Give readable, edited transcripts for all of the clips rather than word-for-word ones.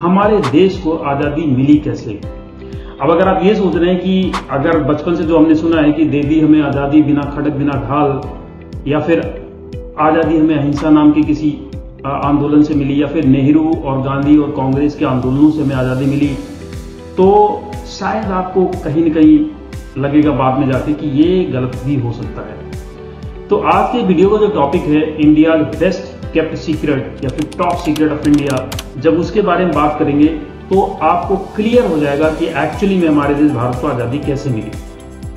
हमारे देश को आजादी मिली कैसे। अब अगर आप ये सोच रहे हैं कि अगर बचपन से जो हमने सुना है कि दे दी हमें आजादी बिना खड़क बिना ढाल, या फिर आजादी हमें अहिंसा नाम के किसी आंदोलन से मिली, या फिर नेहरू और गांधी और कांग्रेस के आंदोलनों से हमें आजादी मिली, तो शायद आपको कहीं न कहीं लगेगा बाद में जाके कि ये गलत भी हो सकता है। तो आज के वीडियो का जो टॉपिक है इंडिया बेस्ट केप्ट सीक्रेट या फिर टॉप सीक्रेट ऑफ इंडिया, जब उसके बारे में बात करेंगे तो आपको क्लियर हो जाएगा कि एक्चुअली में हमारे देश भारत को आजादी कैसे मिली।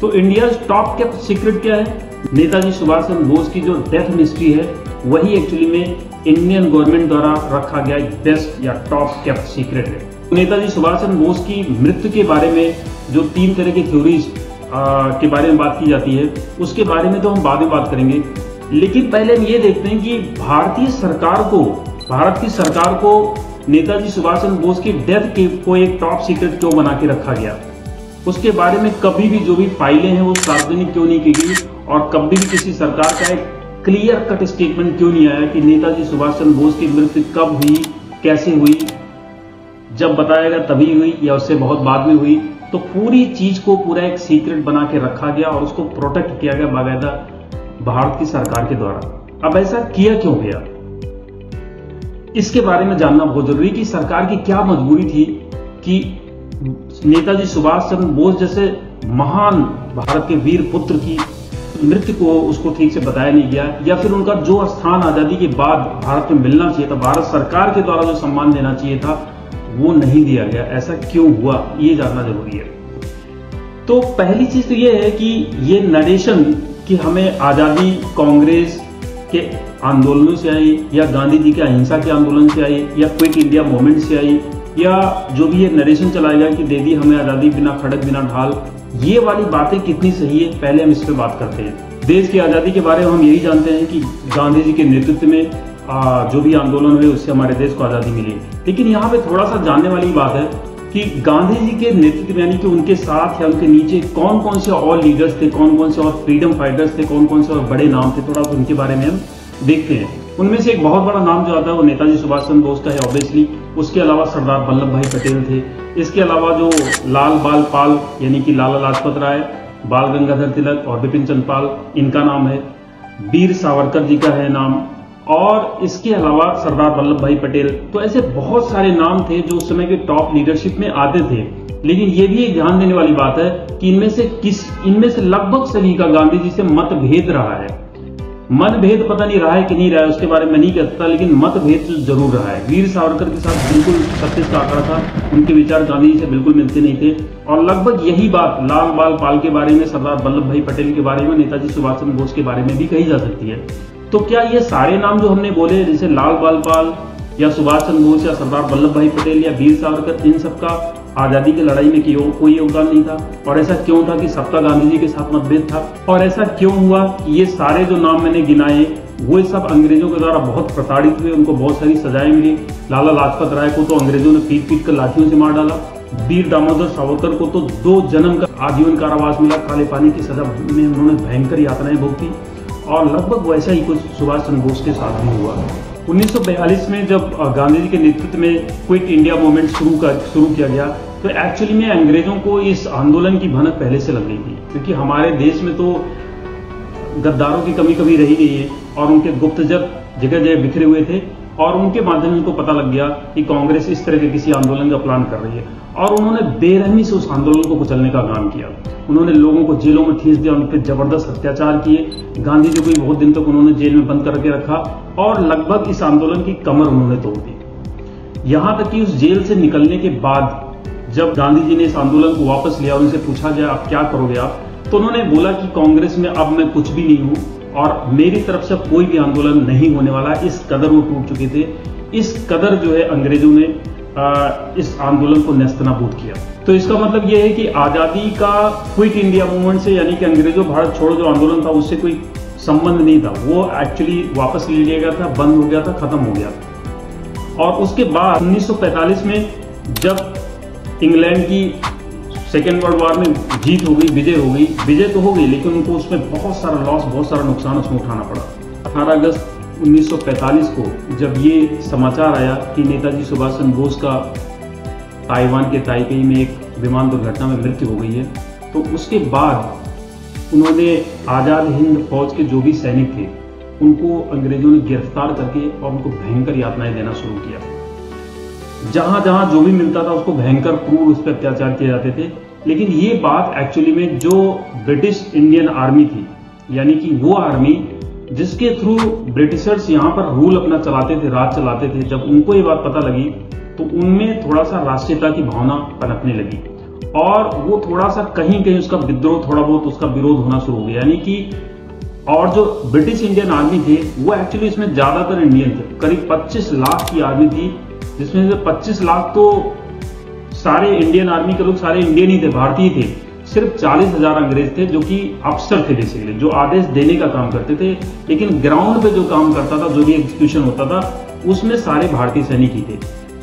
तो इंडिया टॉप केप्ट सीक्रेट क्या है? नेताजी सुभाष चंद्र बोस की जो डेथ मिस्ट्री है वही एक्चुअली में इंडियन गवर्नमेंट द्वारा रखा गया एक बेस्ट या टॉप केप्ट सीक्रेट है। नेताजी सुभाष चंद्र बोस की मृत्यु के बारे में जो 3 तरह की थ्योरीज के बारे में बात की जाती है, उसके बारे में तो हम बाद में बात करेंगे, लेकिन पहले हम ये देखते हैं कि भारत की सरकार को नेताजी सुभाष चंद्र बोस की डेथ को एक टॉप सीक्रेट क्यों बना के रखा गया। उसके बारे में कभी भी जो भी फाइलें हैं वो सार्वजनिक क्यों नहीं की गई, और कभी भी किसी सरकार का एक क्लियर कट स्टेटमेंट क्यों नहीं आया कि नेताजी सुभाष चंद्र बोस की मृत्यु कब हुई, कैसे हुई, जब बताया गया तभी हुई या उससे बहुत बाद में हुई। तो पूरी चीज को पूरा एक सीक्रेट बना के रखा गया और उसको प्रोटेक्ट किया गया बाकायदा भारत की सरकार के द्वारा। अब ऐसा किया क्यों गया, इसके बारे में जानना बहुत जरूरी कि सरकार की क्या मजबूरी थी कि नेताजी सुभाष चंद्र बोस जैसे महान भारत के वीर पुत्र की मृत्यु को उसको ठीक से बताया नहीं गया, या फिर उनका जो स्थान आजादी के बाद भारत में मिलना चाहिए था, भारत सरकार के द्वारा जो सम्मान देना चाहिए था, वो नहीं दिया गया। ऐसा क्यों हुआ ये जानना जरूरी है। तो पहली चीज तो ये है कि ये नरेशन कि हमें आजादी कांग्रेस के आंदोलनों से आई, या गांधी जी के अहिंसा के आंदोलन से आई, या क्विट इंडिया मूवमेंट से आई, या जो भी ये नरेशन चलाया गया कि दे दी हमें आजादी बिना खड़क बिना ढाल, ये वाली बातें कितनी सही है पहले हम इस पे बात करते हैं। देश की आजादी के बारे में हम यही जानते हैं कि गांधी जी के नेतृत्व में जो भी आंदोलन हुए उससे हमारे देश को आजादी मिली। लेकिन यहाँ पे थोड़ा सा जानने वाली बात है कि गांधी जी के नेतृत्व में यानी कि उनके साथ या उनके नीचे कौन कौन से और लीडर्स थे, कौन कौन से और फ्रीडम फाइटर्स थे, कौन कौन से और बड़े नाम थे, थोड़ा उनके बारे में हम देखते हैं। उनमें से एक बहुत बड़ा नाम जो आता है वो नेताजी सुभाष चंद्र बोस का है ऑब्वियसली। उसके अलावा सरदार वल्लभ भाई पटेल थे। इसके अलावा जो लाल बाल पाल यानी कि लाला लाजपत राय, बाल गंगाधर तिलक और बिपिन चंद्र पाल, इनका नाम है। वीर सावरकर जी का है नाम, और इसके अलावा सरदार वल्लभ भाई पटेल। तो ऐसे बहुत सारे नाम थे जो उस समय के टॉप लीडरशिप में आते थे। लेकिन ये भी एक ध्यान देने वाली बात है कि इनमें से लगभग सभी का गांधी जी से मतभेद रहा है। मतभेद पता नहीं रहा है कि नहीं रहा है, उसके बारे में नहीं कहता, लेकिन मतभेद जरूर रहा है। वीर सावरकर के साथ बिल्कुल 36 का आंकड़ा था, उनके विचार गांधी जी से बिल्कुल मिलते नहीं थे। और लगभग यही बात लाल बाल पाल के बारे में, सरदार वल्लभ भाई पटेल के बारे में, नेताजी सुभाष चंद्र बोस के बारे में भी कही जा सकती है। तो क्या ये सारे नाम जो हमने बोले, जैसे लाल बाल पाल या सुभाष चंद्र बोस या सरदार वल्लभ भाई पटेल या वीर सावरकर, इन सबका आजादी की लड़ाई में कोई योगदान नहीं था? और ऐसा क्यों था कि सबका गांधी जी के साथ मतभेद था? और ऐसा क्यों हुआ कि ये सारे जो नाम मैंने गिनाए वो सब अंग्रेजों के द्वारा बहुत प्रताड़ित हुए, उनको बहुत सारी सजाएं मिली। लाला लाजपत राय को तो अंग्रेजों ने पीट कर लाठियों से मार डाला। वीर दामोदर सावरकर को तो 2 जन्म का आजीवन कारावास मिला, काले पानी की सजा में उन्होंने भयंकर यातनाएं भोगी। और लगभग वैसा ही कुछ सुभाष चंद्र बोस के साथ भी हुआ। 1942 में जब गांधी जी के नेतृत्व में क्विट इंडिया मूवमेंट शुरू किया गया, तो एक्चुअली में अंग्रेजों को इस आंदोलन की भनक पहले से लग गई थी, क्योंकि हमारे देश में तो गद्दारों की कमी कभी रही नहीं है, और उनके गुप्तचर जगह जगह बिखरे हुए थे, और उनके माध्यम उनको पता लग गया कि कांग्रेस इस तरह के किसी आंदोलन का प्लान कर रही है, और उन्होंने बेरहमी से उस आंदोलन को कुचलने का काम किया। उन्होंने लोगों को जेलों में ठूस दिया, उन पर जबरदस्त अत्याचार किए। गांधी जी को भी बहुत दिन तक उन्होंने जेल में बंद करके रखा, और लगभग इस आंदोलन की कमर उन्होंने तोड़ दी। यहां तक कि उस जेल से निकलने के बाद जब गांधी जी ने इस आंदोलन को वापस लिया, उनसे पूछा गया आप क्या करोगे आप, तो उन्होंने बोला कि कांग्रेस में अब मैं कुछ भी नहीं हूं, और मेरी तरफ से कोई भी आंदोलन नहीं होने वाला। इस कदर वो टूट चुके थे, इस कदर जो है अंग्रेजों ने इस आंदोलन को नेस्तनाबूद किया। तो इसका मतलब यह है कि आजादी का क्विट इंडिया मूवमेंट से, यानी कि अंग्रेजों भारत छोड़ो जो आंदोलन था, उससे कोई संबंध नहीं था। वो एक्चुअली वापस ले लिया गया था, बंद हो गया था, खत्म हो गया। और उसके बाद 1945 में जब इंग्लैंड की सेकेंड वर्ल्ड वॉर में जीत हो गई, विजय तो हो गई, लेकिन उनको उसमें बहुत सारा लॉस, बहुत सारा नुकसान उसमें उठाना पड़ा। 18 अगस्त 1945 को जब ये समाचार आया कि नेताजी सुभाष चंद्र बोस का ताइवान के ताइपेई में एक विमान दुर्घटना में मृत्यु हो गई है। तो उसके बाद उन्होंने आज़ाद हिंद फौज के जो भी सैनिक थे उनको अंग्रेजों ने गिरफ्तार करके और उनको भयंकर यातनाएं देना शुरू किया। जहां जहां जो भी मिलता था उसको भयंकर क्रूर उस पर अत्याचार किए जाते थे। लेकिन ये बात एक्चुअली में जो ब्रिटिश इंडियन आर्मी थी, यानी कि वो आर्मी जिसके थ्रू ब्रिटिशर्स यहाँ पर रूल अपना चलाते थे, राज चलाते थे, जब उनको ये बात पता लगी तो उनमें थोड़ा सा राष्ट्रीयता की भावना पनपने लगी और वो थोड़ा सा कहीं कहीं उसका विद्रोह, थोड़ा बहुत उसका विरोध होना शुरू हो गया। यानी कि और जो ब्रिटिश इंडियन आर्मी थे वो एक्चुअली इसमें ज्यादातर इंडियन थे। करीब 25 लाख की आर्मी थी, जिसमें से 25 लाख तो सारे इंडियन आर्मी के लोग सारे इंडियन ही थे, भारतीय थे। सिर्फ 40,000 अंग्रेज थे जो कि अफसर थे, बेसिकली जो आदेश देने का काम करते थे। लेकिन ग्राउंड पे जो काम करता था, जो भी एग्जीक्यूशन होता था, उसमें सारे भारतीय सैनिक ही थे।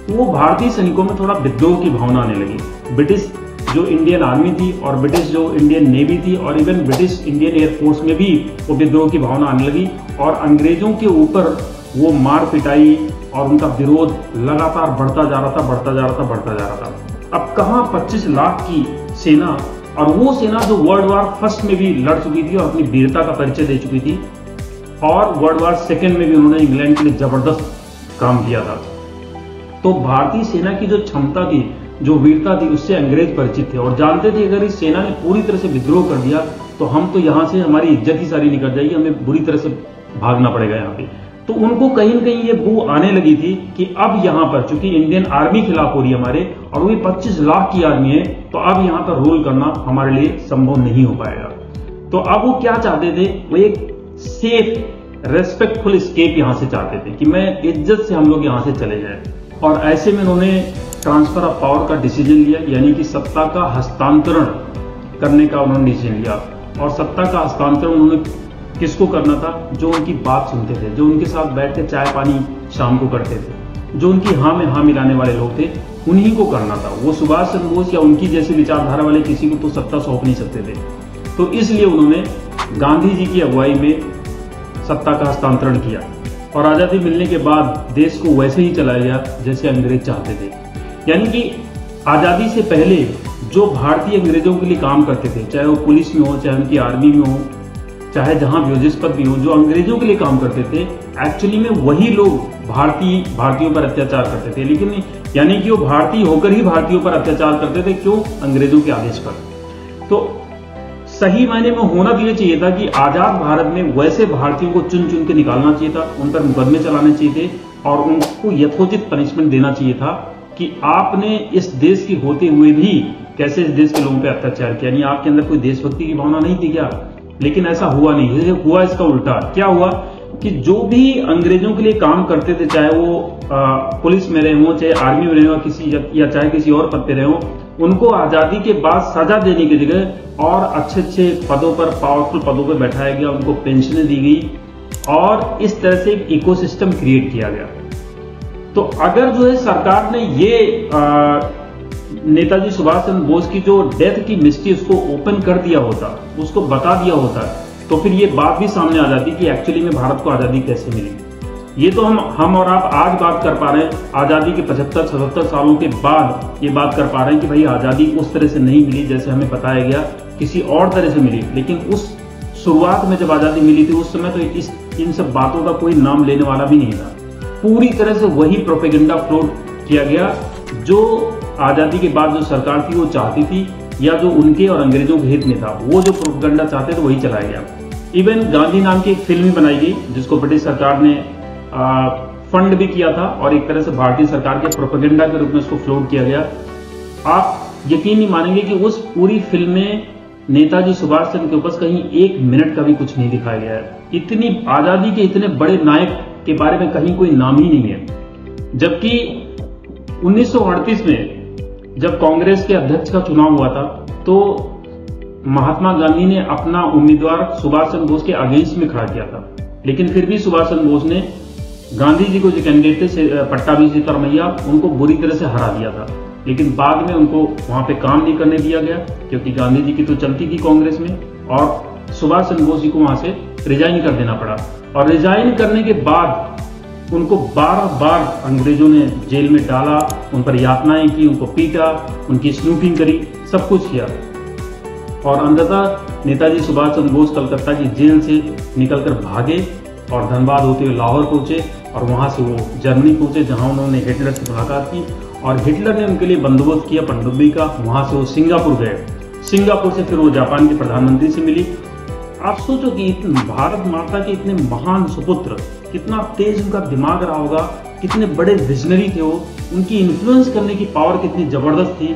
तो वो भारतीय सैनिकों में थोड़ा विद्रोह की भावना आने लगी। ब्रिटिश जो इंडियन आर्मी थी और ब्रिटिश जो इंडियन नेवी थी और इवन ब्रिटिश इंडियन एयरफोर्स में भी वो विद्रोह की भावना आने लगी और अंग्रेजों के ऊपर वो मार पिटाई और उनका विरोध लगातार बढ़ता जा रहा था। अब कहाँ 25 लाख की सेना, और वो सेना जो वर्ल्ड वॉर फर्स्ट में भी लड़ चुकी थी और अपनी वीरता का परिचय दे चुकी थी, और वर्ल्ड वॉर सेकेंड में भी उन्होंने इंग्लैंड के लिए जबरदस्त काम किया था। तो भारतीय सेना की जो क्षमता थी, जो वीरता थी, उससे अंग्रेज परिचित थे और जानते थे अगर इस सेना ने पूरी तरह से विद्रोह कर दिया तो हम तो यहां से, हमारी इज्जत ही सारी निकल जाएगी, हमें बुरी तरह से भागना पड़ेगा यहाँ पे। तो उनको कहीं न कहीं ये बू आने लगी थी कि अब यहां पर चूंकि इंडियन आर्मी खिलाफ हो रही है हमारे, और वो 25 लाख की आर्मी है, तो अब यहां पर रूल करना हमारे लिए संभव नहीं हो पाएगा। तो अब वो क्या चाहते थे, वो एक सेफ रेस्पेक्टफुल स्केप यहां से चाहते थे कि मैं इज्जत से हम लोग यहां से चले जाए। और ऐसे में उन्होंने ट्रांसफर ऑफ पावर का डिसीजन लिया, यानी कि सत्ता का हस्तांतरण करने का उन्होंने डिसीजन लिया। और सत्ता का हस्तांतरण उन्होंने किसको करना था, जो उनकी बात सुनते थे, जो उनके साथ बैठ के चाय पानी शाम को करते थे, जो उनकी हाँ में हाँ मिलाने वाले लोग थे, उन्हीं को करना था। वो सुभाष चंद्र बोस या उनकी जैसी विचारधारा वाले किसी को तो सत्ता सौंप नहीं सकते थे। तो इसलिए उन्होंने गांधी जी की अगुवाई में सत्ता का हस्तांतरण किया और आजादी मिलने के बाद देश को वैसे ही चलाया गया जैसे अंग्रेज चाहते थे। यानी कि आजादी से पहले जो भारतीय अंग्रेजों के लिए काम करते थे, चाहे वो पुलिस में हो, चाहे उनकी आर्मी में हो, चाहे जहां वियोजित पद भी हो, जो अंग्रेजों के लिए काम करते थे, एक्चुअली में वही लोग भारतीयों पर अत्याचार करते थे। लेकिन यानी कि वो भारतीय होकर ही भारतीयों पर अत्याचार करते थे, क्यों? अंग्रेजों के आदेश पर। तो सही मायने में होना तो ये चाहिए था कि आजाद भारत में वैसे भारतीयों को चुन चुन के निकालना चाहिए था, उन पर मुकदमे चलाने चाहिए थे और उनको यथोचित पनिशमेंट देना चाहिए था कि आपने इस देश की होते हुए भी कैसे इस देश के लोगों पर अत्याचार किया। यानी आपके अंदर कोई देशभक्ति की भावना नहीं थी क्या? लेकिन ऐसा हुआ नहीं, हुआ इसका उल्टा। क्या हुआ कि जो भी अंग्रेजों के लिए काम करते थे, चाहे वो पुलिस में रहे हो, चाहे आर्मी में रहे हो, या चाहे किसी और पद पे रहे हो, उनको आजादी के बाद सजा देने की जगह और अच्छे अच्छे पदों पर, पावरफुल पदों पर बैठाया गया, उनको पेंशनें दी गई और इस तरह से एक इकोसिस्टम क्रिएट किया गया। तो अगर जो है सरकार ने ये नेताजी सुभाष चंद्र बोस की जो डेथ की मिस्ट्री उसको ओपन कर दिया होता, उसको बता दिया होता, तो फिर ये बात भी सामने आ जाती कि एक्चुअली में भारत को आजादी कैसे मिली। ये तो हम और आप आज बात कर पा रहे हैं, आजादी के 75-77 सालों के बाद ये बात कर पा रहे हैं कि भाई आजादी उस तरह से नहीं मिली जैसे हमें बताया गया, किसी और तरह से मिली। लेकिन उस शुरुआत में जब आजादी मिली थी उस समय तो इन सब बातों का कोई नाम लेने वाला भी नहीं था। पूरी तरह से वही प्रोपेगेंडा फ्लोट किया गया जो आजादी के बाद जो सरकार थी वो चाहती थी, या जो उनके और अंग्रेजों के हित में था, वो जो प्रोपेगेंडा चाहते थे वही चलाया गया। इवन गांधी नाम की एक फिल्म भी बनाई गई जिसको ब्रिटिश सरकार ने फंड भी किया था और एक तरह से भारतीय सरकार के प्रोपेगेंडा के रूप में उसको फ्लोट किया गया। आप यकीन नहीं मानेंगे कि उस पूरी फिल्म में नेताजी सुभाष चंद्र के ऊपर कहीं 1 मिनट का भी कुछ नहीं दिखाया गया है। इतनी आजादी के इतने बड़े नायक के बारे में कहीं कोई नाम ही नहीं है। जबकि 1938 में जब कांग्रेस के अध्यक्ष का चुनाव हुआ था तो महात्मा गांधी ने अपना उम्मीदवार सुभाष चंद्र बोस के अगेंस्ट में खड़ा किया था, लेकिन फिर भी सुभाष चंद्र बोस ने गांधी जी को जो कैंडिडेट थे पट्टाभी सितरमैया, उनको बुरी तरह से हरा दिया था। लेकिन बाद में उनको वहां पे काम नहीं करने दिया गया क्योंकि गांधी जी की तो चलती थी कांग्रेस में, और सुभाष चंद्र बोस जी को वहां से रिजाइन कर देना पड़ा। और रिजाइन करने के बाद उनको 12 बार अंग्रेजों ने जेल में डाला, उन पर यातनाएं की, उनको पीटा, उनकी स्नूपिंग करी, सब कुछ किया। और अंततः नेताजी सुभाष चंद्र बोस कलकत्ता की जेल से निकलकर भागे और धनबाद होते हुए लाहौर पहुंचे और वहां से वो जर्मनी पहुंचे, जहां उन्होंने हिटलर से मुलाकात की और हिटलर ने उनके लिए बंदोबस्त किया पनडुब्बी का। वहां से वो सिंगापुर गए, सिंगापुर से फिर वो जापान के प्रधानमंत्री से मिली। आप सोचो कि भारत माता के इतने महान सुपुत्र, कितना तेज उनका दिमाग रहा होगा, कितने बड़े विजनरी थे वो, उनकी इन्फ्लुएंस करने की पावर कितनी जबरदस्त थी,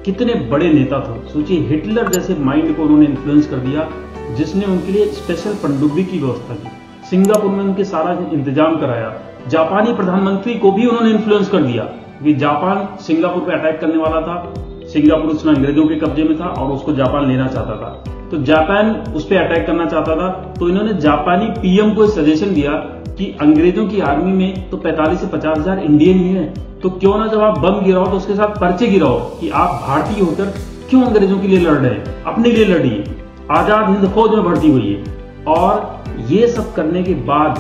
कितने बड़े नेता थे। सोचिए हिटलर जैसे माइंड को उन्होंने इन्फ्लुएंस कर दिया, जिसने उनके लिए स्पेशल पनडुब्बी की व्यवस्था की, सिंगापुर में उनके सारा इंतजाम कराया। जापानी प्रधानमंत्री को भी उन्होंने इन्फ्लुएंस कर दिया कि जापान सिंगापुर पे अटैक करने वाला था, सिंगापुर उस समय अंग्रेजों के कब्जे में था और उसको जापान लेना चाहता था, तो जापान उस पर अटैक करना चाहता था। तो इन्होंने जापानी पीएम को सजेशन दिया कि अंग्रेजों की आर्मी में तो 45 से 50 हजार इंडियन ही है, तो क्यों ना जब आप बम गिराओ तो उसके साथ पर्चे गिराओ कि आप भारतीय होकर क्यों अंग्रेजों के लिए लड़ रहे हैं, अपने लिए लड़िए। आजाद हिंद फौज में भर्ती हुई है और ये सब करने के बाद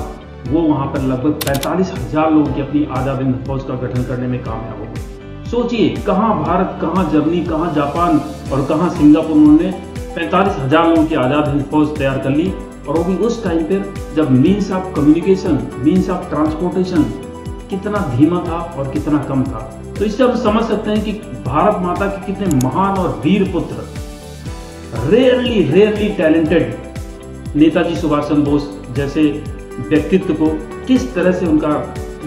वो वहां पर लगभग 45,000 लोगों की अपनी आजाद हिंद फौज का गठन करने में कामयाब हो गए। सोचिए कहां भारत, कहां जर्मनी, कहां जापान और कहां सिंगापुर, उन्होंने 45,000 लोगों की आजाद हिंद फौज तैयार कर ली। और वो भी उस टाइम पर जब means of communication, means of transportation कितना धीमा था और कितना कम था। तो इससे हम समझ सकते हैं कि भारत माता के कितने महान और वीर पुत्र, रेयरली टैलेंटेड नेताजी सुभाष चंद्र बोस जैसे व्यक्तित्व को किस तरह से उनका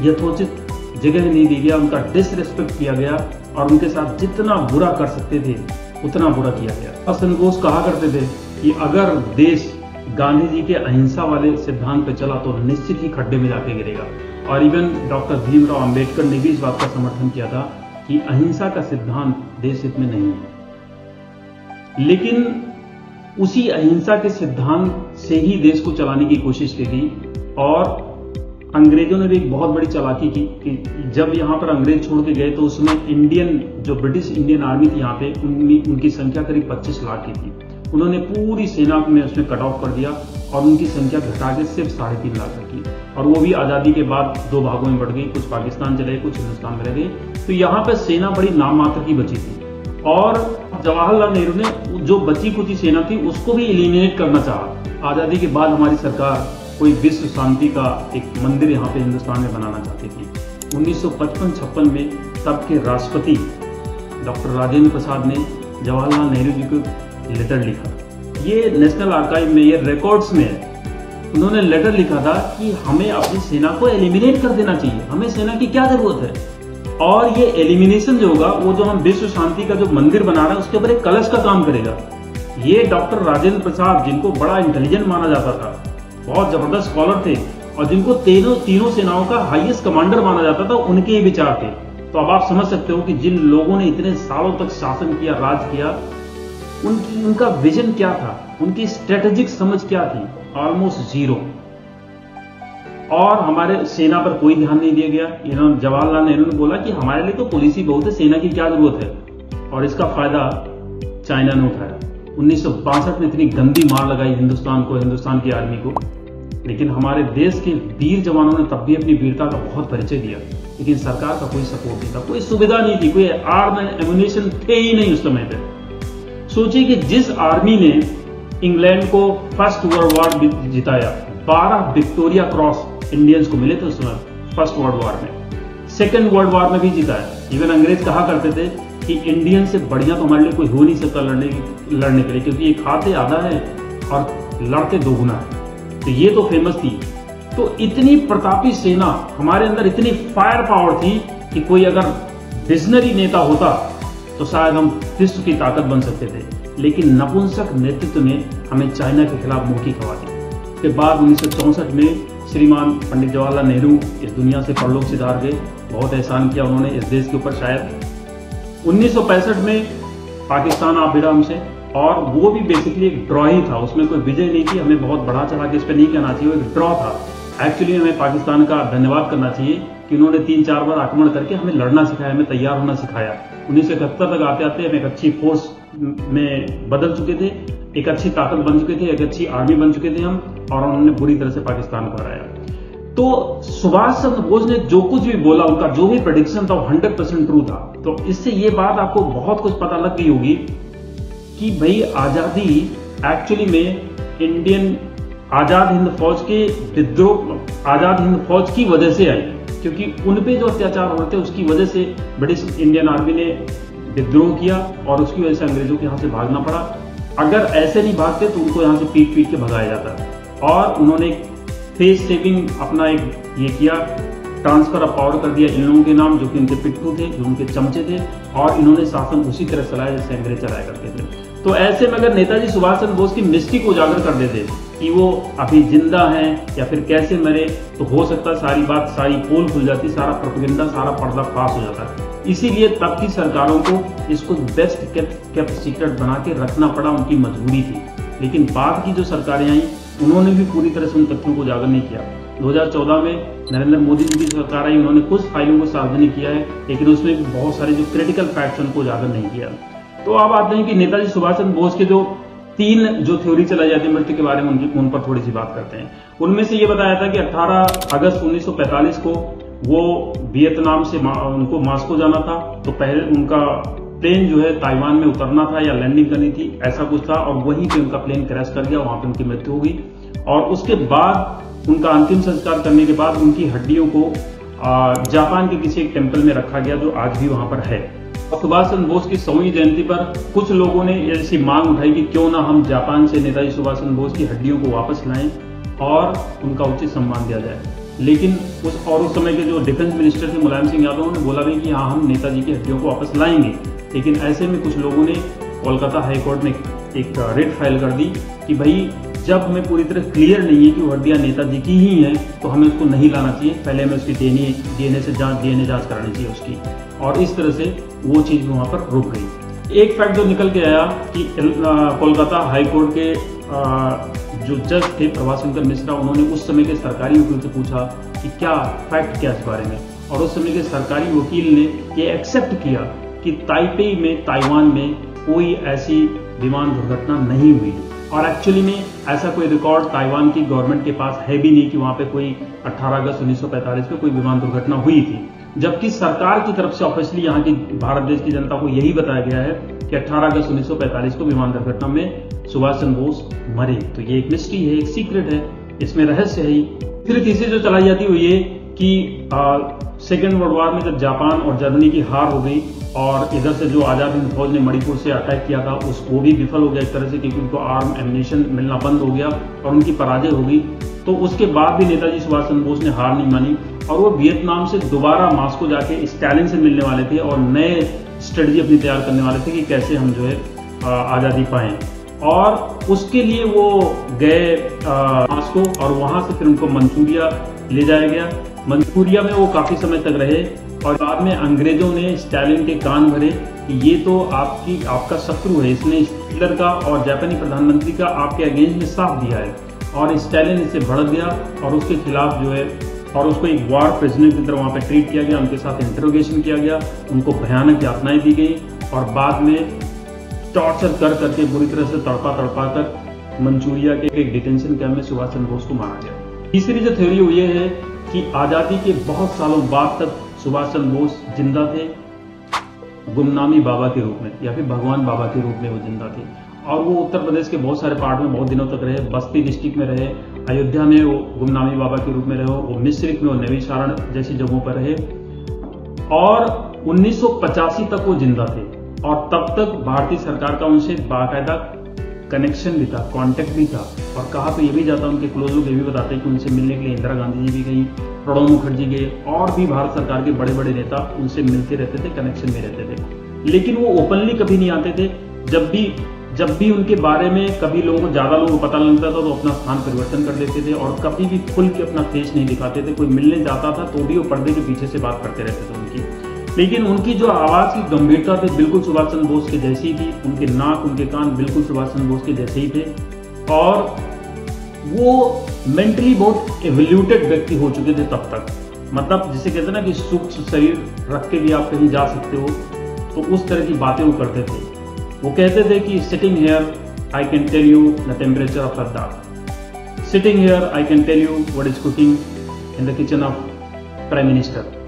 यथोचित जगह नहीं दी गया, उनका डिसरेस्पेक्ट किया गया और उनके साथ जितना बुरा कर सकते थे उतना बुरा किया गया। सुभाष चंद्र बोस कहा करते थे कि अगर देश गांधी जी के अहिंसा वाले सिद्धांत पे चला तो निश्चित ही खड्डे में जाके गिरेगा। और इवन डॉक्टर भीमराव अंबेडकर ने भी इस बात का समर्थन किया था कि अहिंसा का सिद्धांत देश हित में नहीं है। लेकिन उसी अहिंसा के सिद्धांत से ही देश को चलाने की कोशिश की गई और अंग्रेजों ने भी एक बहुत बड़ी चालाकी की कि जब यहां पर अंग्रेज छोड़ के गए तो उसमें इंडियन, जो ब्रिटिश इंडियन आर्मी थी यहाँ पे, उनकी संख्या करीब 25 लाख की थी। उन्होंने पूरी सेना में उसमें कट ऑफ कर दिया और उनकी संख्या घटा के सिर्फ 3.5 लाख रखी और वो भी आजादी के बाद 2 भागों में बढ़ गई, कुछ पाकिस्तान चले, कुछ हिंदुस्तान में रह गए। तो यहाँ पर सेना बड़ी नाम मात्र की बची थी और जवाहरलाल नेहरू ने जो बची खुची सेना थी उसको भी एलिमिनेट करना चाहा। आजादी के बाद हमारी सरकार कोई विश्व शांति का एक मंदिर यहाँ पे हिंदुस्तान में बनाना चाहती थी। 1955-56 में तब के राष्ट्रपति डॉक्टर राजेंद्र प्रसाद ने जवाहरलाल नेहरू जी को लेटर लिखा। ये नेशनल आर्काइव में, ये रिकॉर्ड्स में है। उन्होंने लेटर लिखा था कि हमें अपनी सेना को एलिमिनेट कर देना चाहिए, हमें सेना की क्या जरूरत है। और ये एलिमिनेशन जो होगा वो जो हम विश्व शांति का जो मंदिर बना रहे हैं उसके ऊपर एक कलश का काम करेगा। ये डॉक्टर राजेंद्र प्रसाद, जिनको बड़ा इंटेलिजेंट माना जाता था, बहुत जबरदस्त स्कॉलर थे और जिनको तीनों सेनाओं का हाईएस्ट कमांडर माना जाता था, उनके ये विचार थे। तो अब आप समझ सकते हो कि जिन लोगों ने इतने सालों तक शासन किया, राज किया, उनका विजन क्या था, उनकी स्ट्रेटेजिक समझ क्या थी, ऑलमोस्ट जीरो। और हमारे सेना पर कोई ध्यान नहीं दिया गया। जवाहरलाल नेहरू ने बोला कि हमारे लिए तो पुलिस ही बहुत है, सेना की क्या जरूरत है। और इसका फायदा चाइना ने उठाया। 1962 में इतनी गंदी मार लगाई हिंदुस्तान को, हिंदुस्तान की आर्मी को, लेकिन हमारे देश के वीर जवानों ने तब भी अपनी वीरता का बहुत परिचय दिया। लेकिन सरकार का कोई सपोर्ट नहीं था, कोई सुविधा नहीं थी, कोई आर्म एंड एम्युनिशन थे ही नहीं उस समय पे। सोचिए कि जिस आर्मी ने इंग्लैंड को फर्स्ट वर्ल्ड वॉर जिताया, 12 विक्टोरिया क्रॉस इंडियंस को मिले थे उस समय फर्स्ट वर्ल्ड वॉर में, सेकेंड वर्ल्ड वॉर में भी जिताया। इवन अंग्रेज कहा करते थे कि इंडियन से बढ़िया तो हमारे लिए कोई हो नहीं सकता लड़ने के लिए, क्योंकि ये खाते आधा है और लड़ते दोगुना है। तो ये तो फेमस थी। तो इतनी प्रतापी सेना, हमारे अंदर इतनी फायर पावर थी कि कोई अगर विजनरी नेता होता तो शायद हम विश्व की ताकत बन सकते थे। लेकिन नपुंसक नेतृत्व ने हमें चाइना के खिलाफ मुंह की खवा दी। फिर बाद 1964 में श्रीमान पंडित जवाहरलाल नेहरू इस दुनिया से परलोक सिधार गए। बहुत एहसान किया उन्होंने इस देश के ऊपर। शायद 1965 में पाकिस्तान आप भिड़ा हमसे, और वो भी बेसिकली एक ड्रॉ ही था, उसमें कोई विजय नहीं थी। हमें बहुत बढ़ा चढ़ा के इस पर नहीं कहना चाहिए, वो एक ड्रॉ था। एक्चुअली हमें पाकिस्तान का धन्यवाद करना चाहिए कि उन्होंने 3-4 बार आक्रमण करके हमें लड़ना सिखाया, हमें तैयार होना सिखाया। 1971 तक आते आते हम एक अच्छी फोर्स में बदल चुके थे, एक अच्छी ताकत बन चुके थे, एक अच्छी आर्मी बन चुके थे हम, और उन्होंने बुरी तरह से पाकिस्तान को हराया। तो सुभाष चंद्र बोस ने जो कुछ भी बोला, उनका जो भी प्रेडिक्शन था वो 100% ट्रू था। तो इससे ये बात आपको बहुत कुछ पता लग गई होगी कि भाई आजादी एक्चुअली में इंडियन आजाद हिंद फौज के विद्रोह, आजाद हिंद फौज की वजह से आई, क्योंकि उन पे जो अत्याचार हो रहे थे उसकी वजह से ब्रिटिश इंडियन आर्मी ने विद्रोह किया और उसकी वजह से अंग्रेजों के यहाँ से भागना पड़ा। अगर ऐसे नहीं भागते तो उनको यहाँ से पीट पीट के भगाया जाता। और उन्होंने फेस सेविंग अपना एक ये किया, ट्रांसफर ऑफ पावर कर दिया इन लोगों के नाम, जो कि उनके पिट्ठू थे, जो उनके चमचे थे, और इन्होंने शासन उसी तरह चलाया जैसे अंग्रेज चलाया करते थे। तो ऐसे में अगर नेताजी सुभाष चंद्र बोस की मिस्ट्री को उजागर कर देते कि वो अभी जिंदा हैं या फिर कैसे मरे, तो हो सकता है सारी बात, सारी पोल खुल जाती, सारा प्रोपेगेंडा, सारा पर्दा फाश हो जाता। इसीलिए तब की सरकारों को इसको बेस्ट केप्ट सीक्रेट बना के रखना पड़ा, उनकी मजबूरी थी। लेकिन बाद की जो सरकारें आई उन्होंने भी पूरी तरह से उन तथ्यों को उजागर नहीं किया। 2014 में नरेंद्र मोदी जी की सरकार आई, उन्होंने कुछ फाइलों को सार्वजनिक किया है, लेकिन उसमें भी बहुत सारे जो क्रिटिकल फैक्ट्स उनको उजागर नहीं किया। तो अब आते हैं कि नेताजी सुभाष चंद्र बोस के जो 3 जो थ्योरी चलाई जाती है मृत्यु के बारे में, उन पर थोड़ी सी बात करते हैं। उनमें से ये बताया था कि 18 अगस्त 1945 को वो वियतनाम से उनको मास्को जाना था, तो पहले उनका प्लेन जो है ताइवान में उतरना था या लैंडिंग करनी थी, ऐसा कुछ था, और वहीं पे उनका प्लेन क्रैश कर गया, वहां पे उनकी मृत्यु हो गई। और उसके बाद उनका अंतिम संस्कार करने के बाद उनकी हड्डियों को जापान के किसी एक टेम्पल में रखा गया, जो आज भी वहां पर है। सुभाष चंद्र बोस की 100वीं जयंती पर कुछ लोगों ने ऐसी मांग उठाई कि क्यों ना हम जापान से नेताजी सुभाष चंद्र बोस की हड्डियों को वापस लाएं और उनका उचित सम्मान दिया जाए। लेकिन उस समय के जो डिफेंस मिनिस्टर थे मुलायम सिंह यादव ने बोला भी कि हाँ, हम नेताजी की हड्डियों को वापस लाएंगे। लेकिन ऐसे में कुछ लोगों ने कोलकाता हाईकोर्ट में एक रिट फाइल कर दी कि भाई जब हमें पूरी तरह क्लियर नहीं है कि वो हड्डियां नेताजी की ही हैं, तो हमें उसको नहीं लाना चाहिए, पहले हमें उसकी डीएनए जांच करानी चाहिए उसकी। और इस तरह से वो चीज वहां पर रुक गई। एक फैक्ट जो निकल के आया कि कोलकाता हाईकोर्ट के जो जज थे प्रभाशंकर मिश्रा, उन्होंने उस समय के सरकारी वकील से पूछा कि क्या फैक्ट क्या इस बारे में, और उस समय के सरकारी वकील ने ये एक्सेप्ट किया कि ताइपे में, ताइवान में कोई ऐसी विमान दुर्घटना नहीं हुई। और एक्चुअली में ऐसा कोई रिकॉर्ड ताइवान की गवर्नमेंट के पास है भी नहीं कि वहां पे कोई 18 अगस्त 1945 में कोई विमान दुर्घटना हुई थी, जबकि सरकार की तरफ से ऑफिशियली यहाँ की भारत देश की जनता को यही बताया गया है कि 18 अगस्त 1945 को विमान दुर्घटना में सुभाष चंद्र बोस मरे। तो ये एक मिस्ट्री है, एक सीक्रेट है, इसमें रहस्य है ही। फिर तीसरी जो चलाई जाती है वो ये कि सेकेंड वर्ल्ड वॉर में जब जापान और जर्मनी की हार हो गई और इधर से जो आजाद हिंद फौज ने मणिपुर से अटैक किया था उसको भी विफल हो गया एक तरह से, क्योंकि उनको आर्म एमिनेशन मिलना बंद हो गया और उनकी पराजय हो गई। तो उसके बाद भी नेताजी सुभाष चंद्र बोस ने हार नहीं मानी और वो वियतनाम से दोबारा मास्को जाके स्टालिन से मिलने वाले थे और नए स्ट्रेटजी अपनी तैयार करने वाले थे कि कैसे हम जो है आज़ादी पाएं। और उसके लिए वो गए मास्को और वहां से फिर उनको मंचूरिया ले जाया गया। मंचूरिया में वो काफी समय तक रहे और बाद में अंग्रेजों ने स्टालिन के कान भरे कि ये तो आपका शत्रु है, इसने हिटलर का और जापानी प्रधानमंत्री का आपके अगेंस्ट में साथ दिया है। और स्टालिन इससे भड़क गया और उसके खिलाफ जो है और उसको एक वॉर प्रिजनर की तरह वहाँ पे ट्रीट किया गया, उनके साथ इंटरोगेशन किया गया, उनको भयानक यातनाएं दी गई और बाद में टॉर्चर कर करके बुरी तरह से तड़पा कर मंचूरिया के एक डिटेंशन कैंप में सुभाष चंद्र बोस को मारा गया। तीसरी जो थ्योरी वो ये है कि आज़ादी के बहुत सालों बाद तक सुभाष चंद्र बोस जिंदा थे, गुमनामी बाबा के रूप में या फिर भगवान बाबा के रूप में वो जिंदा थे। और वो उत्तर प्रदेश के बहुत सारे पार्ट में बहुत दिनों तक रहे, बस्ती डिस्ट्रिक्ट में रहे, अयोध्या में वो गुमनामी बाबा के रूप में रहे, वो मिस्रिक में वो नैमिषारण जैसी जगहों पर रहे और 1985 तक वो जिंदा थे। और तब तक भारतीय सरकार का उनसे बाकायदा कनेक्शन भी था, कांटेक्ट भी था। और कहा तो ये भी जाता, उनके क्लोज लोग ये भी बताते हैं कि उनसे मिलने के लिए इंदिरा गांधी जी भी गई, प्रणब मुखर्जी गए और भी भारत सरकार के बड़े बड़े नेता उनसे मिलते रहते थे, कनेक्शन में रहते थे। लेकिन वो ओपनली कभी नहीं आते थे। जब भी उनके बारे में कभी लोगों को ज्यादा लोगों को पता लगता था तो अपना स्थान परिवर्तन कर देते थे और कभी भी खुल के अपना फेस नहीं दिखाते थे। कोई मिलने जाता था तो भी वो पर्दे के पीछे से बात करते रहते थे उनकी। लेकिन उनकी जो आवाज की गंभीरता थी बिल्कुल सुभाष चंद्र बोस के जैसी थी, उनके नाक उनके कान बिल्कुल सुभाष चंद्र बोस के जैसे ही थे और वो मेंटली बहुत एवोल्यूटेड व्यक्ति हो चुके थे तब तक। मतलब जिसे कहते हैं ना कि सूक्ष्म शरीर रख के भी आप कहीं जा सकते हो, तो उस तरह की बातें वो करते थे। वो कहते थे कि sitting here I can tell you the temperature of Ladakh, sitting here I can tell you what is cooking in the kitchen of prime minister.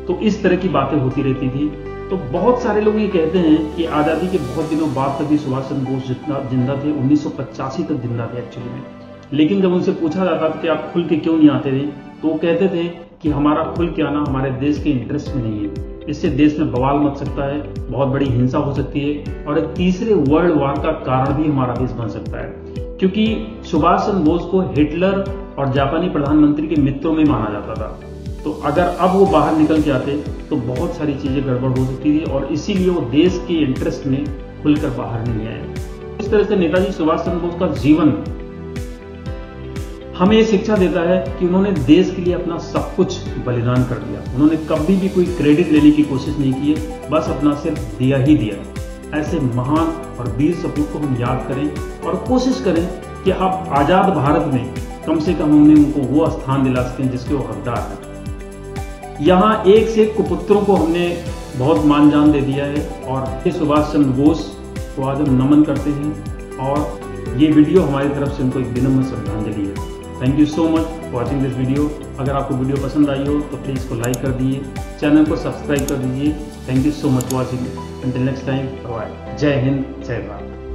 तो इस तरह की बातें होती रहती थी। तो बहुत सारे लोग ये कहते हैं कि आज़ादी के बहुत दिनों बाद तक भी सुभाष चंद्र बोस जिंदा थे, 1985 तक जिंदा थे एक्चुअली में। लेकिन जब उनसे पूछा जाता था कि आप खुल के क्यों नहीं आते थे, तो वो कहते थे कि हमारा खुल के आना हमारे देश के इंटरेस्ट में नहीं है, इससे देश में बवाल मच सकता है, बहुत बड़ी हिंसा हो सकती है और एक तीसरे वर्ल्ड वॉर का कारण भी हमारा देश बन सकता है। क्योंकि सुभाष चंद्र बोस को हिटलर और जापानी प्रधानमंत्री के मित्रों में माना जाता था। तो अगर अब वो बाहर निकल के आते तो बहुत सारी चीजें गड़बड़ हो सकती थी और इसीलिए वो देश के इंटरेस्ट में खुलकर बाहर नहीं आए। इस तरह से नेताजी सुभाष चंद्र बोस का जीवन हमें ये शिक्षा देता है कि उन्होंने देश के लिए अपना सब कुछ बलिदान कर दिया। उन्होंने कभी भी कोई क्रेडिट लेने की कोशिश नहीं की है, बस अपना सिर्फ दिया ही दिया। ऐसे महान और वीर सपूत को हम याद करें और कोशिश करें कि अब आजाद भारत में कम से कम हमने उनको वो स्थान दिला सकें जिसके वो हकदार हैं। यहाँ एक से एक कुपुत्रों को हमने बहुत मान जान दे दिया है और सुभाष चंद्र बोस को आज हम नमन करते हैं और ये वीडियो हमारी तरफ से उनको एक विनम्र श्रद्धांजलि है। Thank you so much for watching this video. अगर आपको वीडियो पसंद आई हो तो प्लीज़ इसको लाइक कर दीजिए, चैनल को सब्सक्राइब कर दीजिए। Thank you so much watching. Until next time, bye. जय हिंद, जय भारत।